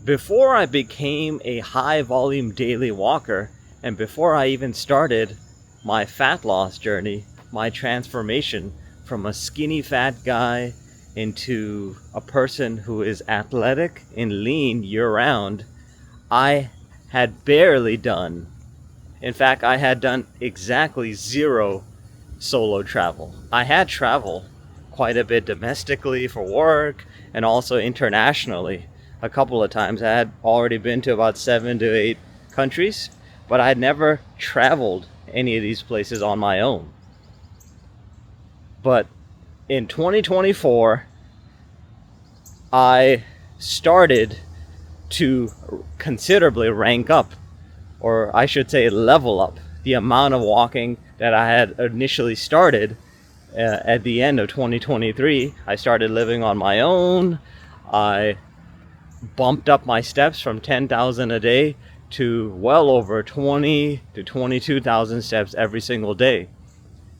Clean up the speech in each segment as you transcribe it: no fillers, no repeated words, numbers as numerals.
before I became a high volume daily walker, and before I even started my fat loss journey, my transformation from a skinny fat guy into a person who is athletic and lean year round, I had barely done, in fact, I had done exactly zero solo travel. I had traveled quite a bit domestically for work and also internationally a couple of times. I had already been to about 7 to 8 countries, but I had never traveled any of these places on my own. But in 2024, I started to considerably rank up, or I should say level up, the amount of walking that I had initially started at the end of 2023. I started living on my own. I bumped up my steps from 10,000 a day to well over 20 to 22,000 steps every single day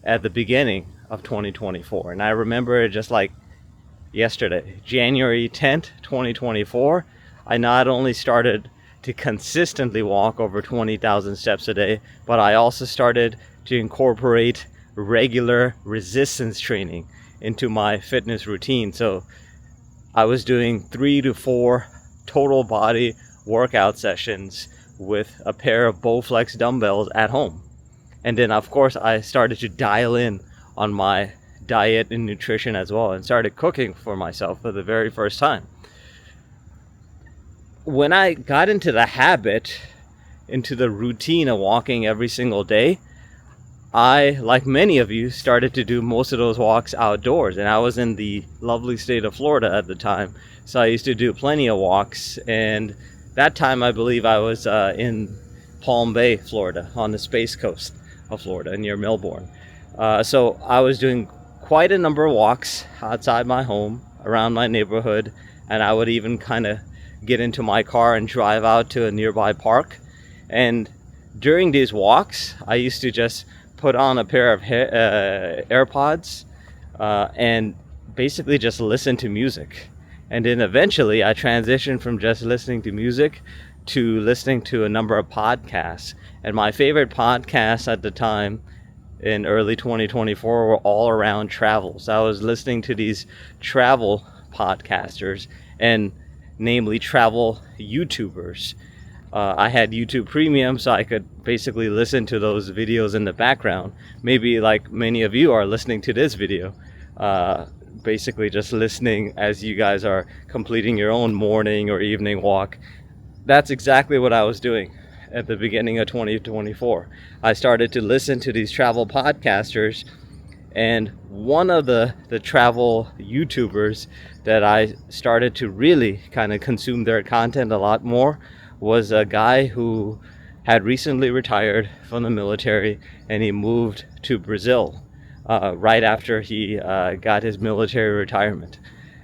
at the beginning of 2024. And I remember it just like yesterday, January 10th, 2024, I not only started to consistently walk over 20,000 steps a day, but I also started to incorporate regular resistance training into my fitness routine. So I was doing 3 to 4 total body workout sessions with a pair of Bowflex dumbbells at home. And then of course I started to dial in on my diet and nutrition as well, and started cooking for myself for the very first time. When I got into the habit, into the routine of walking every single day, I, like many of you, started to do most of those walks outdoors. And I was in the lovely state of Florida at the time, so I used to do plenty of walks. And that time I believe I was in Palm Bay, Florida, on the Space Coast of Florida near Melbourne. So I was doing quite a number of walks outside my home, around my neighborhood, and I would even kind of get into my car and drive out to a nearby park. And during these walks, I used to just put on a pair of AirPods and basically just listen to music. And then eventually I transitioned from just listening to music to listening to a number of podcasts. And my favorite podcasts at the time in early 2024 were all around travel. So I was listening to these travel podcasters, and namely travel YouTubers. I had YouTube Premium, so I could basically listen to those videos in the background. Maybe like many of you are listening to this video, basically just listening as you guys are completing your own morning or evening walk. That's exactly what I was doing at the beginning of 2024. I started to listen to these travel podcasters, and one of the travel YouTubers that I started to really kind of consume their content a lot more was a guy who had recently retired from the military, and he moved to Brazil right after he got his military retirement.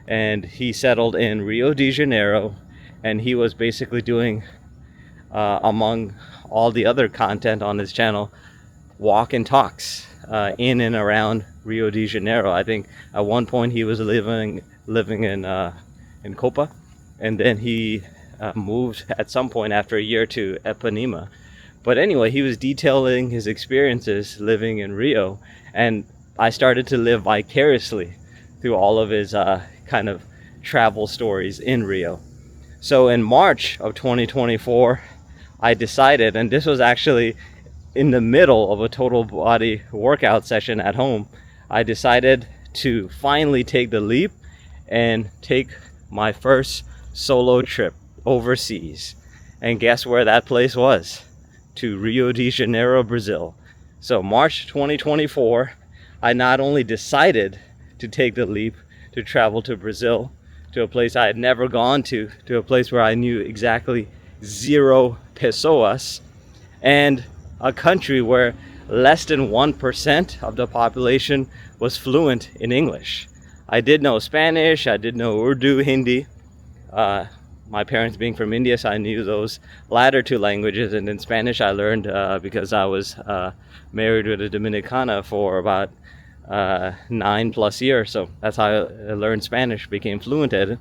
And he settled in Rio de Janeiro, and he was basically doing, among all the other content on his channel, walk and talks in and around Rio de Janeiro. I think at one point he was living in Copa, and then he moved at some point after a year to Ipanema. But anyway, he was detailing his experiences living in Rio, and I started to live vicariously through all of his kind of travel stories in Rio. So in March of 2024, I decided, and this was actually in the middle of a total body workout session at home, I decided to finally take the leap and take my first solo trip overseas. And guess where that place was? To Rio de Janeiro, Brazil. So March 2024, I not only decided to take the leap to travel to Brazil, to a place I had never gone to a place where I knew exactly 0 pessoas, and a country where less than 1% of the population was fluent in English. I did know Spanish, I did know Urdu, Hindi. My parents being from India, so I knew those latter 2 languages. And in Spanish I learned because I was married with a Dominicana for about 9+ years. So that's how I learned Spanish, became fluent at it.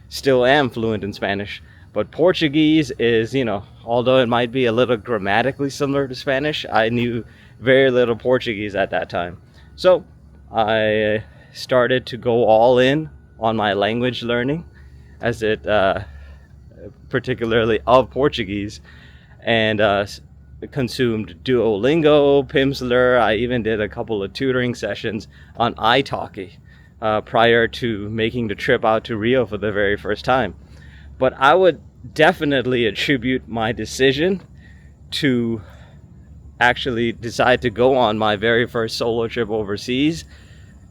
Still am fluent in Spanish. But Portuguese is, although it might be a little grammatically similar to Spanish, I knew very little Portuguese at that time. So I started to go all in on my language learning, as it particularly of Portuguese, and consumed Duolingo, Pimsleur. I even did a couple of tutoring sessions on italki prior to making the trip out to Rio for the very first time. But I would definitely attribute my decision to actually decide to go on my very first solo trip overseas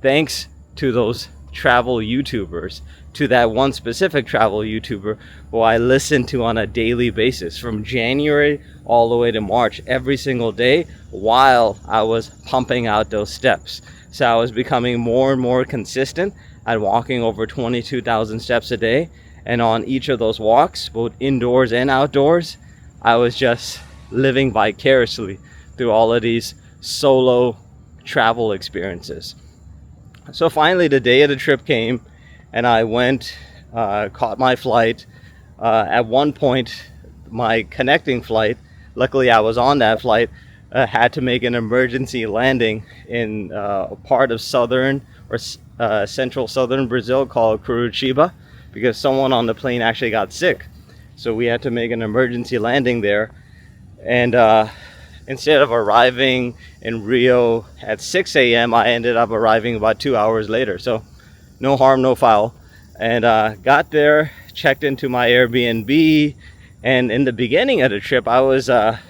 thanks to those travel YouTubers, to that one specific travel YouTuber who I listened to on a daily basis from January all the way to March, every single day while I was pumping out those steps. So I was becoming more and more consistent at walking over 22,000 steps a day. And on each of those walks, both indoors and outdoors, I was just living vicariously through all of these solo travel experiences. So finally, the day of the trip came, and I went, caught my flight. At one point, my connecting flight, luckily I was on that flight, had to make an emergency landing in a part of southern or central southern Brazil called Curitiba, because someone on the plane actually got sick. So we had to make an emergency landing there. And instead of arriving in Rio at 6 a.m., I ended up arriving about 2 hours later. So no harm, no foul. And got there, checked into my Airbnb. And in the beginning of the trip, I was a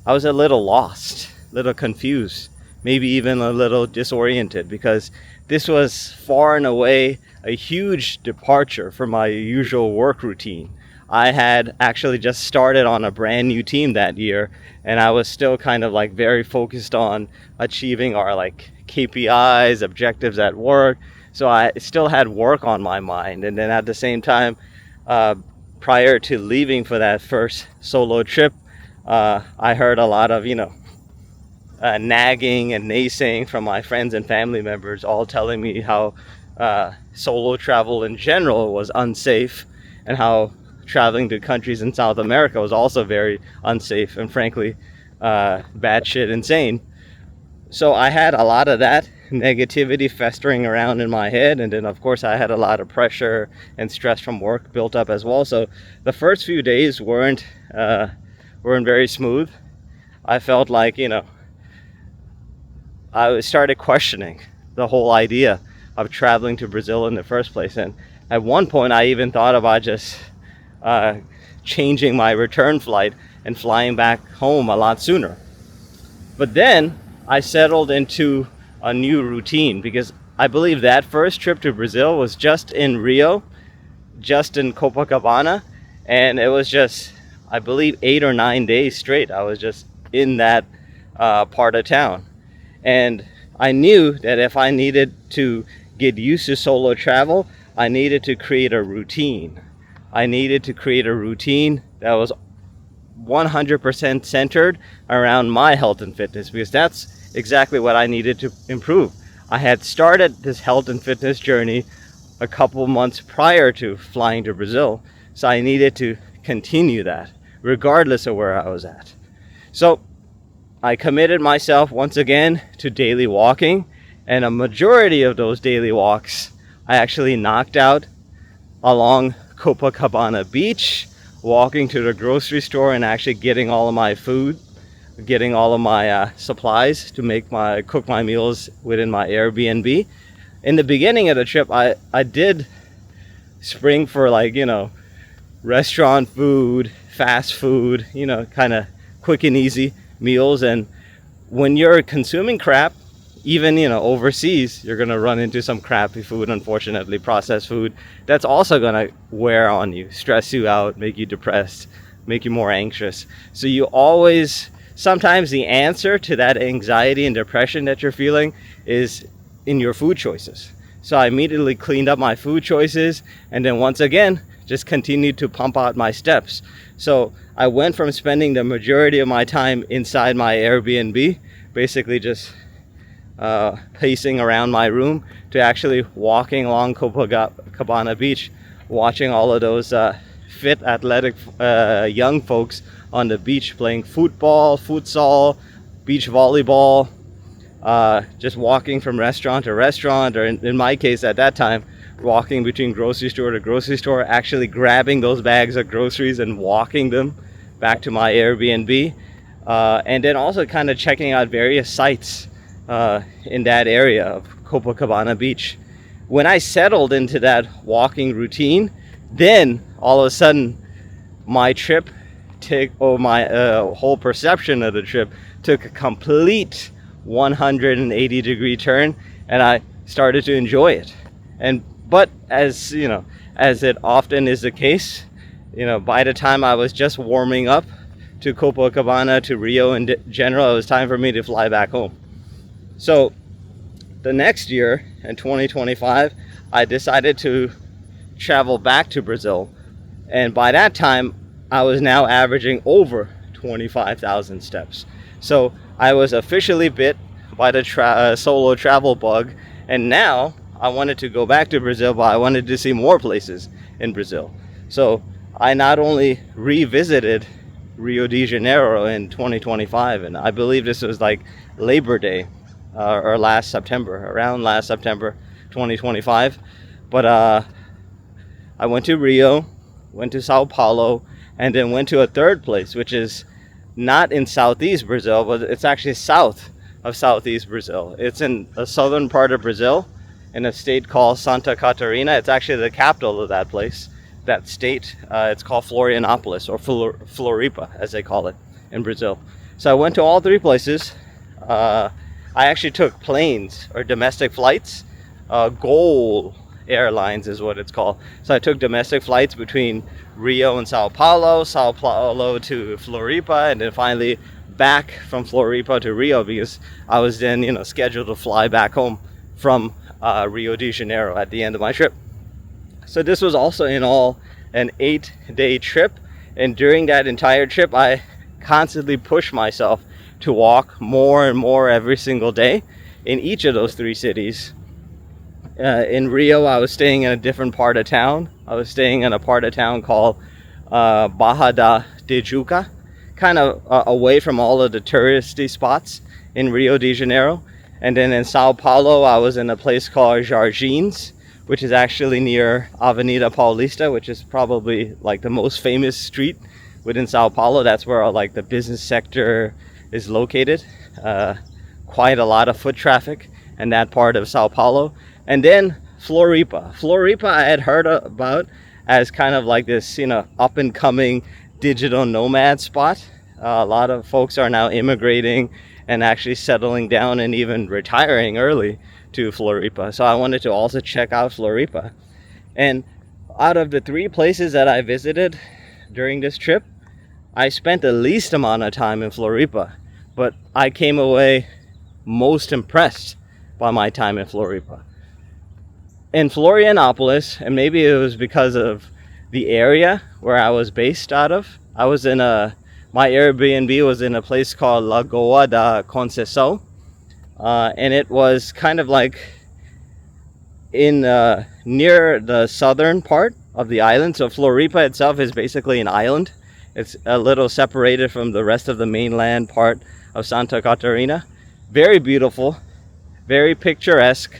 little lost, a little confused, maybe even a little disoriented, because this was far and away a huge departure from my usual work routine. I had actually just started on a brand new team that year, and I was still kind of like very focused on achieving our like KPIs, objectives at work. So I still had work on my mind. And then at the same time, prior to leaving for that first solo trip, I heard a lot of, nagging and naysaying from my friends and family members, all telling me how solo travel in general was unsafe, and how traveling to countries in South America was also very unsafe and frankly batshit insane. So I had a lot of that negativity festering around in my head, and then of course I had a lot of pressure and stress from work built up as well. So the first few days weren't very smooth. I felt like, I started questioning the whole idea of traveling to Brazil in the first place. And at one point I even thought about just changing my return flight and flying back home a lot sooner. But then I settled into a new routine, because I believe that first trip to Brazil was just in Rio, just in Copacabana, and it was just, I believe, 8 or 9 days straight. I was just in that part of town. And I knew that if I needed to get used to solo travel, I needed to create a routine. I needed to create a routine that was 100% centered around my health and fitness, because that's exactly what I needed to improve. I had started this health and fitness journey a couple months prior to flying to Brazil, so I needed to continue that regardless of where I was at. So I committed myself once again to daily walking, and a majority of those daily walks I actually knocked out along Copacabana Beach, walking to the grocery store and actually getting all of my food, getting all of my supplies to cook my meals within my Airbnb. In the beginning of the trip, I did spring for restaurant food, fast food, kind of quick and easy meals. And when you're consuming crap, even overseas, you're gonna run into some crappy food, unfortunately, processed food that's also gonna wear on you, stress you out, make you depressed, make you more anxious. So you always, sometimes the answer to that anxiety and depression that you're feeling is in your food choices. So I immediately cleaned up my food choices, and then once again just continued to pump out my steps. So I went from spending the majority of my time inside my Airbnb, basically just pacing around my room, to actually walking along Copacabana Beach, watching all of those fit, athletic young folks on the beach playing football, futsal, beach volleyball, just walking from restaurant to restaurant, or in my case at that time, walking between grocery store to grocery store, actually grabbing those bags of groceries and walking them back to my Airbnb, and then also kind of checking out various sites in that area of Copacabana Beach. When I settled into that walking routine, then all of a sudden my trip my whole perception of the trip took a complete 180-degree turn, and I started to enjoy it. But as you know, as it often is the case, by the time I was just warming up to Copacabana, to Rio in general, it was time for me to fly back home. So the next year, in 2025, I decided to travel back to Brazil, and by that time I was now averaging over 25,000 steps. So I was officially bit by the solo travel bug, and now I wanted to go back to Brazil, but I wanted to see more places in Brazil. So I not only revisited Rio de Janeiro in 2025, and I believe this was like Labor Day or around last September 2025, but I went to Rio, went to Sao Paulo, and then went to a third place, which is not in southeast Brazil, but it's actually south of southeast Brazil. It's in the southern part of Brazil, in a state called Santa Catarina. It's actually the capital of that place, that state. It's called Florianópolis, or Floripa, as they call it in Brazil. So I went to all three places. I actually took planes, or domestic flights. Gol Airlines is what it's called. So I took domestic flights between Rio and Sao Paulo to Floripa, and then finally back from Floripa to Rio, because I was then scheduled to fly back home from Rio de Janeiro at the end of my trip. So this was also in all an 8-day trip, and during that entire trip I constantly pushed myself to walk more and more every single day in each of those three cities. In Rio, I was staying in a different part of town. I was staying in a part of town called Barra da Tijuca, kind of away from all of the touristy spots in Rio de Janeiro. And then in Sao Paulo, I was in a place called Jardins, which is actually near Avenida Paulista, which is probably like the most famous street within Sao Paulo. That's where like the business sector is located. Quite a lot of foot traffic in that part of Sao Paulo. And then Floripa. Floripa I had heard about as kind of like this, up and coming digital nomad spot. A lot of folks are now immigrating and actually settling down and even retiring early to Floripa. So I wanted to also check out Floripa. And out of the three places that I visited during this trip, I spent the least amount of time in Floripa, but I came away most impressed by my time in Floripa. In Florianópolis, and maybe it was because of the area where I was based out of, my Airbnb was in a place called Lagoa da Conceição, and it was kind of like in near the southern part of the island. So Floripa itself is basically an island. It's a little separated from the rest of the mainland part of Santa Catarina. Very beautiful, very picturesque,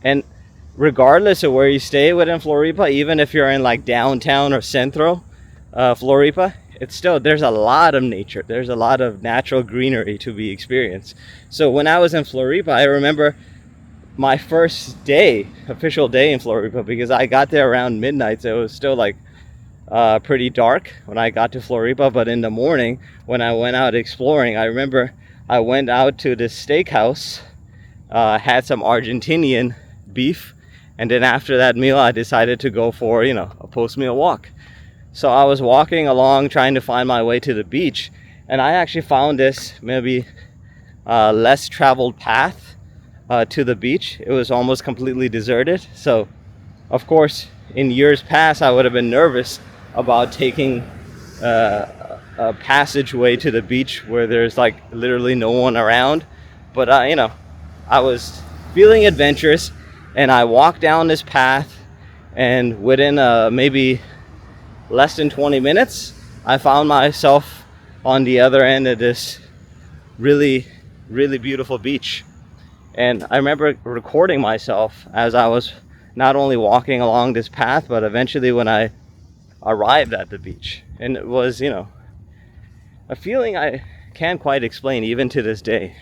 and regardless of where you stay within Floripa, even if you're in like downtown or centro Floripa, there's a lot of nature. There's a lot of natural greenery to be experienced. So when I was in Floripa, I remember my first official day in Floripa, because I got there around midnight, so it was still like pretty dark when I got to Floripa. But in the morning, when I went out exploring, I remember I went out to this steakhouse, had some Argentinian beef, and then after that meal, I decided to go for, a post-meal walk. So I was walking along trying to find my way to the beach, and I actually found this maybe less traveled path to the beach. It was almost completely deserted. So, of course, in years past, I would have been nervous about taking a passageway to the beach where there's like literally no one around. But, I was feeling adventurous, and I walked down this path, and within maybe less than 20 minutes, I found myself on the other end of this really, really beautiful beach. And I remember recording myself as I was not only walking along this path, but eventually when I arrived at the beach. And it was, a feeling I can't quite explain even to this day.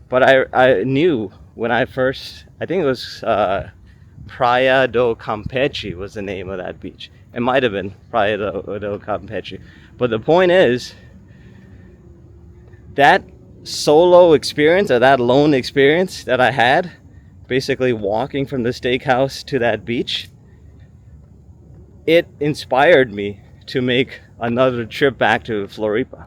But I knew when I first, I think it was Praia do Campeche was the name of that beach. It might have been Praia do Campeche. But the point is, that solo experience, or that lone experience that I had, basically walking from the steakhouse to that beach, it inspired me to make another trip back to Floripa.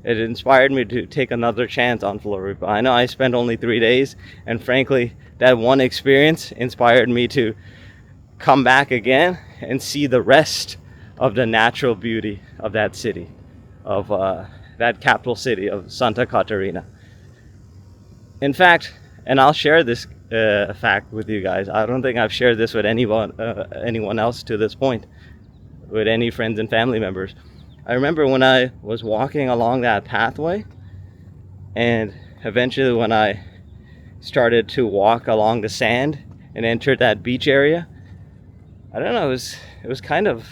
It inspired me to take another chance on Floripa. I know I spent only 3 days, and frankly, that one experience inspired me to come back again and see the rest of the natural beauty of that city, of that capital city of Santa Catarina. In fact, and I'll share this fact with you guys. I don't think I've shared this with anyone else to this point, with any friends and family members. I remember when I was walking along that pathway, and eventually when I started to walk along the sand and entered that beach area, I don't know, it was kind of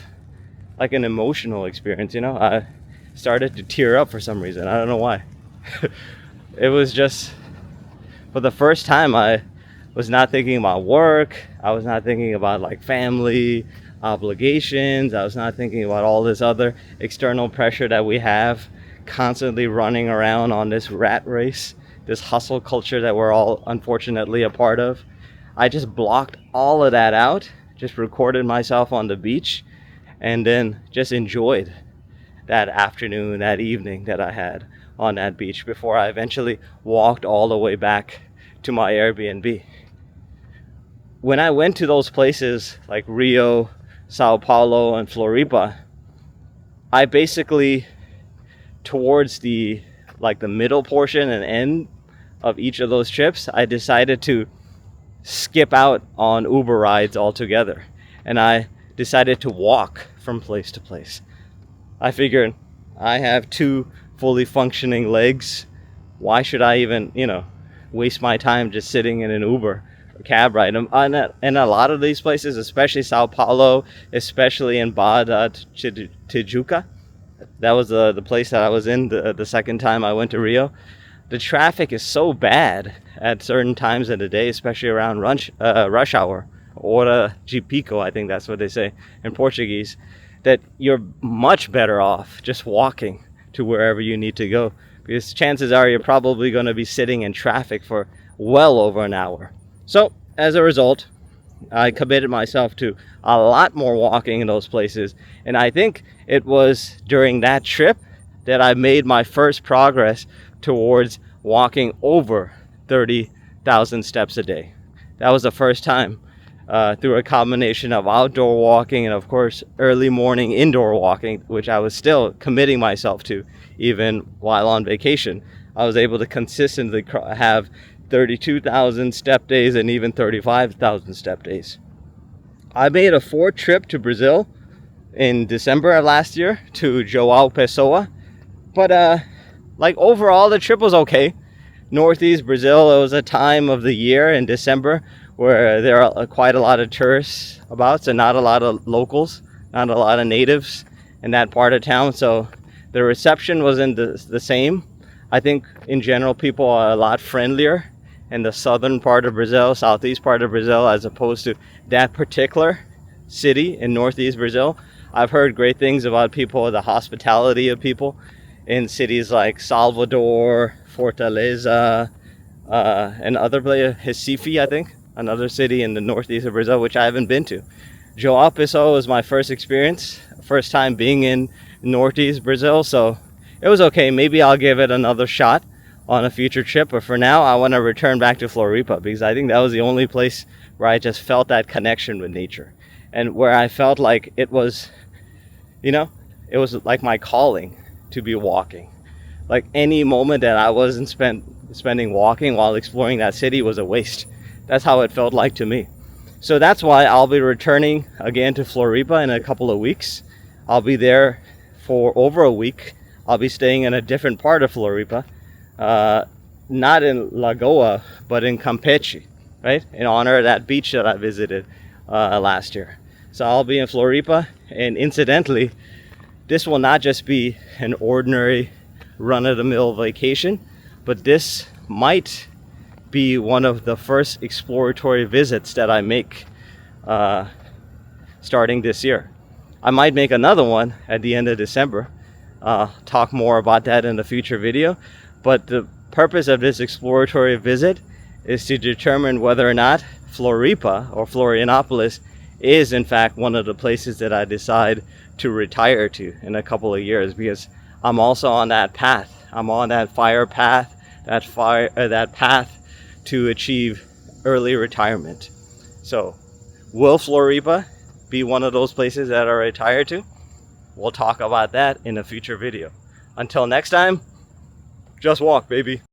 like an emotional experience, I started to tear up for some reason. I don't know why. It was just, for the first time, I was not thinking about work. I was not thinking about like family obligations. I was not thinking about all this other external pressure that we have, constantly running around on this rat race, this hustle culture that we're all unfortunately a part of. I just blocked all of that out, just recorded myself on the beach, and then just enjoyed that afternoon, that evening that I had on that beach before I eventually walked all the way back to my Airbnb. When I went to those places like Rio, Sao Paulo, and Floripa, I basically, towards the middle portion and end of each of those trips, I decided to skip out on Uber rides altogether, and I decided to walk from place to place. I figured, I have 2 fully functioning legs. Why should I even, waste my time just sitting in an Uber or cab ride? And a lot of these places, especially Sao Paulo, especially in Barra Tijuca, that was the place that I was in the second time I went to Rio. The traffic is so bad at certain times of the day, especially around rush hour, hora de pico, I think that's what they say in Portuguese, that you're much better off just walking to wherever you need to go, because chances are you're probably going to be sitting in traffic for well over an hour. So as a result, I committed myself to a lot more walking in those places, and I think it was during that trip that I made my first progress towards walking over 30,000 steps a day. That was the first time, through a combination of outdoor walking and of course early morning indoor walking, which I was still committing myself to even while on vacation. I was able to consistently have 32,000 step days and even 35,000 step days. I made a 4 trip to Brazil in December of last year to João Pessoa, but overall the trip was okay. Northeast Brazil, it was a time of the year in December where there are quite a lot of tourists about, so not a lot of locals, not a lot of natives in that part of town, so the reception wasn't the same. I think in general people are a lot friendlier in the southern part of Brazil, southeast part of Brazil, as opposed to that particular city in northeast Brazil. I've heard great things about people, the hospitality of people in cities like Salvador, Fortaleza, and other places, Recife, I think, another city in the northeast of Brazil, which I haven't been to. João Pessoa was my first experience, first time being in northeast Brazil, so it was okay. Maybe I'll give it another shot on a future trip, but for now I want to return back to Floripa, because I think that was the only place where I just felt that connection with nature, and where I felt like it was, it was like my calling to be walking. Like any moment that I wasn't spending walking while exploring that city was a waste. That's how it felt like to me. So that's why I'll be returning again to Floripa in a couple of weeks. I'll be there for over a week. I'll be staying in a different part of Floripa, not in Lagoa, but in Campeche, right? In honor of that beach that I visited last year. So I'll be in Floripa, and incidentally, this will not just be an ordinary run-of-the-mill vacation, but this might be one of the first exploratory visits that I make starting this year. I might make another one at the end of December. Talk more about that in a future video. But the purpose of this exploratory visit is to determine whether or not Floripa or Florianópolis is in fact one of the places that I decide to retire to in a couple of years, because I'm also on that path. I'm on that fire path, that path to achieve early retirement. So will Floripa be one of those places that I retire to? We'll talk about that in a future video. Until next time, just walk, baby.